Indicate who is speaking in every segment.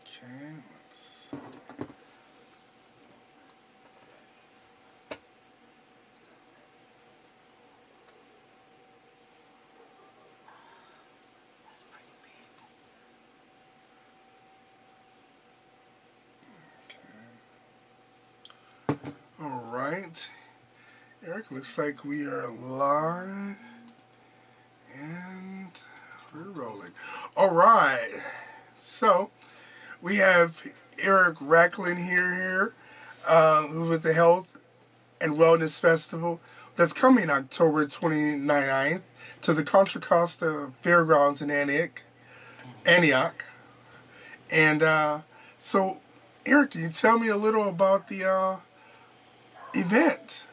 Speaker 1: Okay, let's. All right, Eric. Looks like we are live and we're rolling. All right, so we have Eric Racklin here, who's with the Health and Wellness Festival that's coming October 29th to the Contra Costa Fairgrounds in Antioch. And so, Eric, can you tell me a little about the event?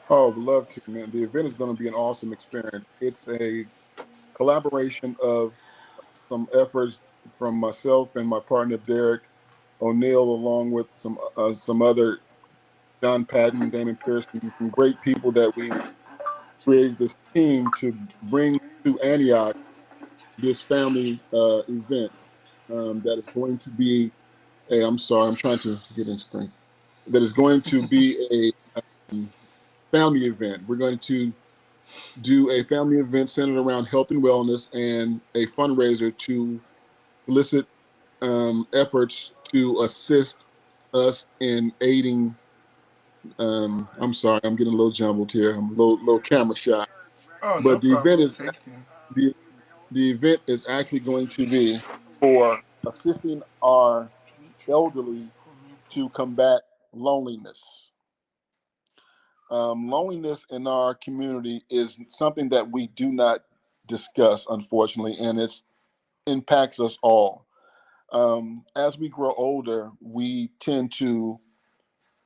Speaker 2: Oh, would love to, man. The event is going to be an awesome experience. It's a collaboration of some efforts from myself and my partner Derek O'Neill, along with some other John Patton, Damon Pearson, some great people that we created this team to bring to Antioch this family event that is going to be a. I'm sorry, I'm trying to get in screen. That is going to be a family event. We're going to do a family event centered around health and wellness and a fundraiser to solicit efforts to assist us in aiding. I'm sorry, I'm getting a little jumbled here. I'm a little camera shy.
Speaker 1: Oh, no
Speaker 2: But
Speaker 1: problem. Thank you.
Speaker 2: the the event is actually going to be for assisting our elderly to combat loneliness. Loneliness in our community is something that we do not discuss, unfortunately, and it impacts us all. As we grow older, we tend to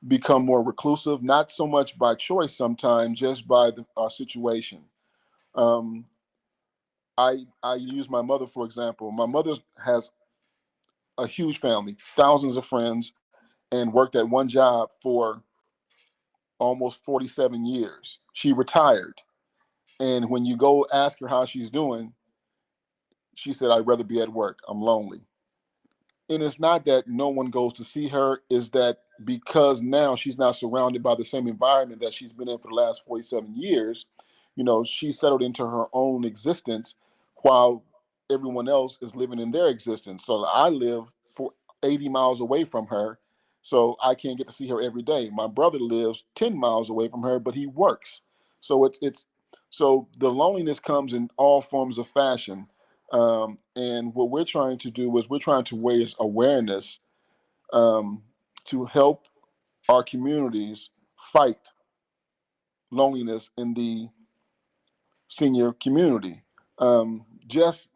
Speaker 2: become more reclusive, not so much by choice sometimes, just by our situation. Um, I use my mother for example. My mother has a huge family, thousands of friends, and worked at one job for almost 47 years. She retired. And when you go ask her how she's doing, she said, I'd rather be at work. I'm lonely. And it's not that no one goes to see her, is that because now she's not surrounded by the same environment that she's been in for the last 47 years, she settled into her own existence while everyone else is living in their existence. So I live for 80 miles away from her, so I can't get to see her every day. My brother lives 10 miles away from her, but he works. So it's so the loneliness comes in all forms of fashion. And what we're trying to do is we're trying to raise awareness um, to help our communities fight loneliness in the senior community. Just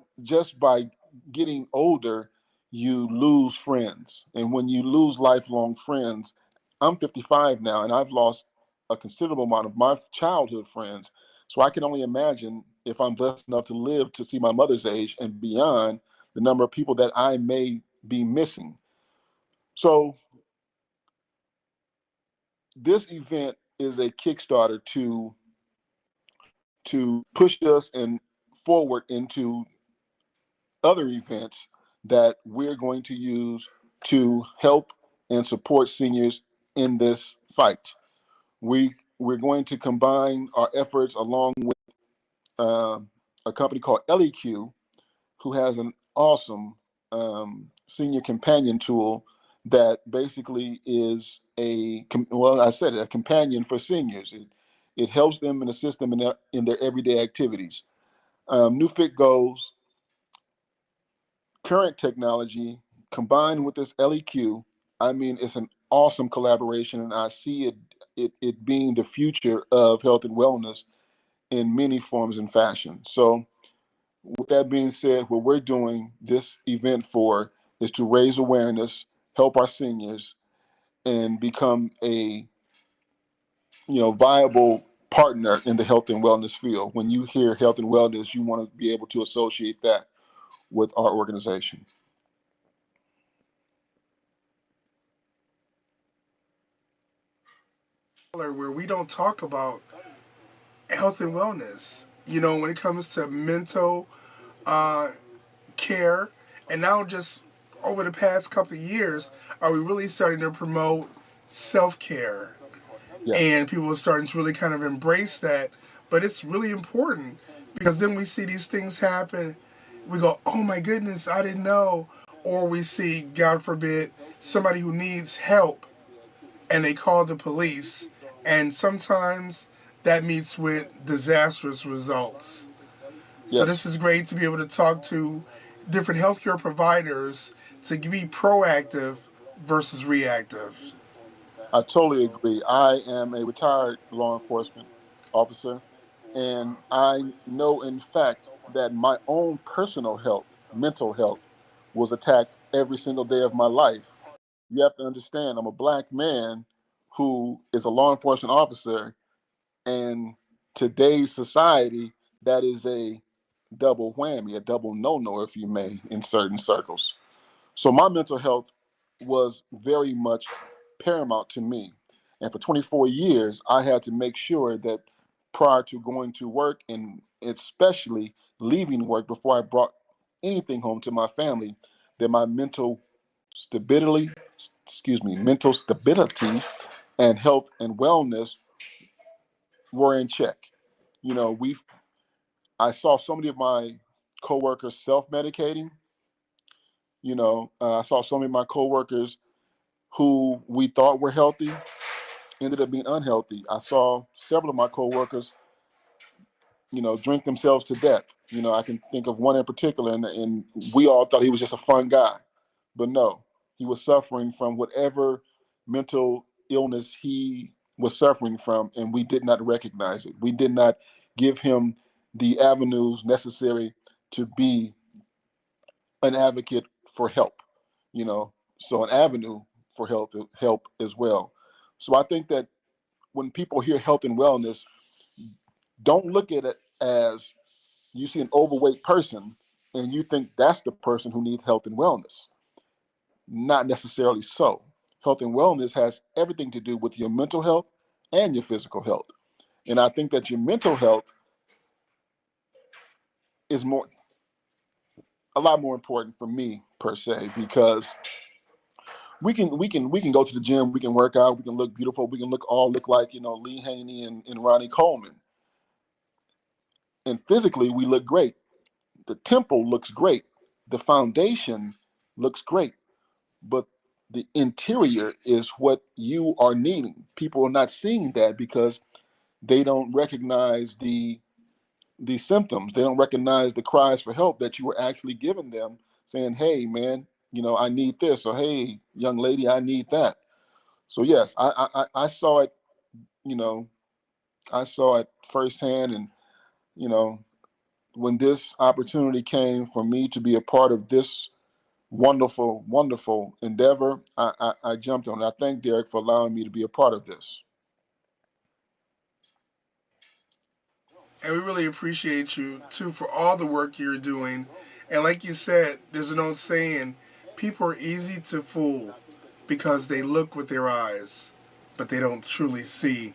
Speaker 2: by getting older, you lose friends, and when you lose lifelong friends, I'm 55 now, and I've lost a considerable amount of my childhood friends. So I can only imagine if I'm blessed enough to live to see my mother's age and beyond, the number of people that I may be missing. So this event is a Kickstarter to push us and forward into other events that we're going to use to help and support seniors in this fight. We're going to combine our efforts along with uh, a company called LEQ, who has an awesome senior companion tool that basically is well, I said it, a companion for seniors. It helps them and assists them in their everyday activities. New Fit Goals, current technology combined with this LEQ, I mean, it's an awesome collaboration, and I see it being the future of health and wellness in many forms and fashion. So, with that being said, what we're doing this event for is to raise awareness, help our seniors, and become a viable partner in the health and wellness field. When you hear health and wellness, you want to be able to associate that with our organization.
Speaker 1: Where we don't talk about health and wellness. You know, when it comes to mental uh, care, and now just over the past couple of years, are we really starting to promote self care?
Speaker 2: Yes.
Speaker 1: And people are starting to really kind of embrace that. But it's really important because then we see these things happen. We go, oh my goodness, I didn't know. Or we see, God forbid, somebody who needs help and they call the police. And sometimes that meets with disastrous results. So this
Speaker 2: Yes.
Speaker 1: is great to be able to talk to different healthcare providers to be proactive versus reactive.
Speaker 2: I totally agree. I am a retired law enforcement officer, and I know, in fact, that my own personal health, mental health, was attacked every single day of my life. You have to understand, I'm a black man who is a law enforcement officer, and today's society, that is a double whammy, a double no-no, if you may, in certain circles. So my mental health was very much paramount to me. And for 24 years, I had to make sure that prior to going to work and especially leaving work before I brought anything home to my family, that my stability, mental stability and health and wellness were in check. You know, I saw so many of my coworkers self-medicating. I saw so many of my coworkers who we thought were healthy ended up being unhealthy. I saw several of my coworkers, drink themselves to death. I can think of one in particular, and we all thought he was just a fun guy, but no, he was suffering from whatever mental illness he was suffering from, and we did not recognize it. We did not give him the avenues necessary to be an advocate for help. So an avenue for help as well. So I think that when people hear health and wellness, don't look at it as you see an overweight person and you think that's the person who needs health and wellness. Not necessarily so. Health and wellness has everything to do with your mental health and your physical health. And I think that your mental health is a lot more important for me per se, because we can go to the gym, we can work out, we can look beautiful, we can look like Lee Haney and Ronnie Coleman, and physically we look great. The temple looks great, the foundation looks great, but the interior is what you are needing. People are not seeing that because they don't recognize the symptoms. They don't recognize the cries for help that you were actually giving them, saying, "Hey, man, I need this," or "Hey, young lady, I need that." So yes, I saw it. You know, I saw it firsthand, and you know, when this opportunity came for me to be a part of this wonderful, wonderful endeavor, I jumped on it. I thank Derek for allowing me to be a part of this.
Speaker 1: And we really appreciate you too for all the work you're doing. And like you said, there's an old saying, people are easy to fool because they look with their eyes, but they don't truly see.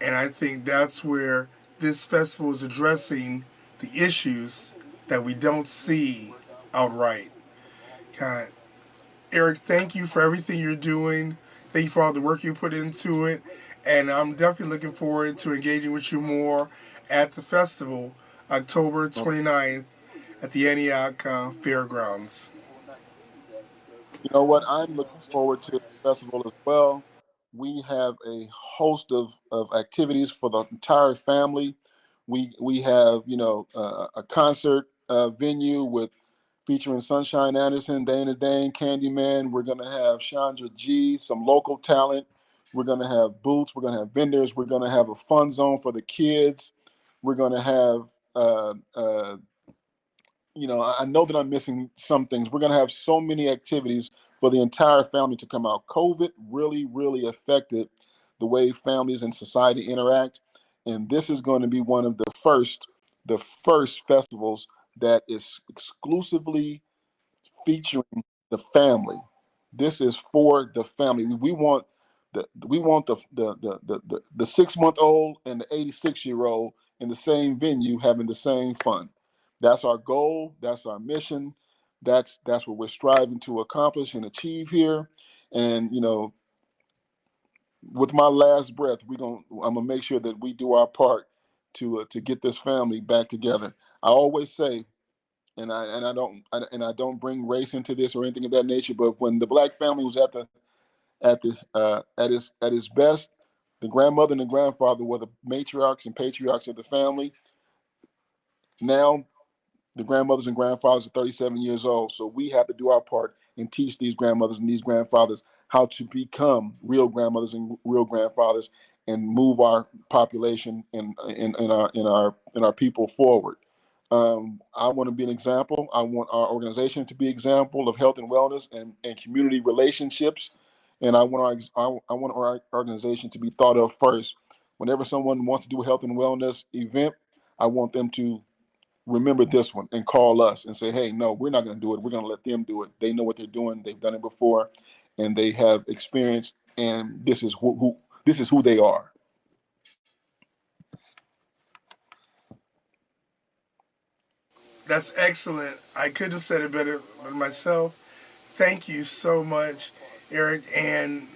Speaker 1: And I think that's where this festival is addressing the issues that we don't see outright. God, Eric, thank you for everything you're doing. Thank you for all the work you put into it. And I'm definitely looking forward to engaging with you more at the festival, October
Speaker 2: Well,
Speaker 1: 29th at the Antioch Fairgrounds.
Speaker 2: you know what? I'm looking forward to the festival as well. We have a host of activities for the entire family. We have a concert venue with featuring Sunshine Anderson, Dana Dane, Candyman. We're gonna have Chandra G, some local talent. We're gonna have booths. We're gonna have vendors. We're gonna have a fun zone for the kids. We're gonna have I know that I'm missing some things. We're going to have so many activities for the entire family to come out. COVID really, really affected the way families and society interact. And this is going to be one of the first festivals that is exclusively featuring the family. This is for the family. We want the 6-month old and the 86-year-old in the same venue having the same fun. That's our goal. That's our mission. That's what we're striving to accomplish and achieve here. And with my last breath, I'm gonna make sure that we do our part to get this family back together. I always say, and I don't bring race into this or anything of that nature, but when the black family was at his best, the grandmother and the grandfather were the matriarchs and patriarchs of the family. Now the grandmothers and grandfathers are 37 years old. So we have to do our part and teach these grandmothers and these grandfathers how to become real grandmothers and real grandfathers and move our population and our people forward. I want to be an example. I want our organization to be an example of health and wellness and community relationships. And I want our organization to be thought of first. Whenever someone wants to do a health and wellness event, I want them to remember this one and call us and say, hey, no, we're not going to do it. We're going to let them do it. They know what they're doing. They've done it before, and they have experience. And this is who they are.
Speaker 1: That's excellent. I couldn't have said it better myself. Thank you so much, Eric. And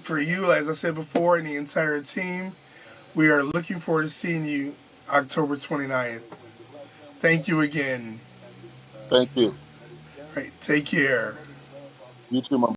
Speaker 1: for you, as I said before, and the entire team, we are looking forward to seeing you October 29th. Thank you again.
Speaker 2: Thank you.
Speaker 1: All right, take care.
Speaker 2: You too, my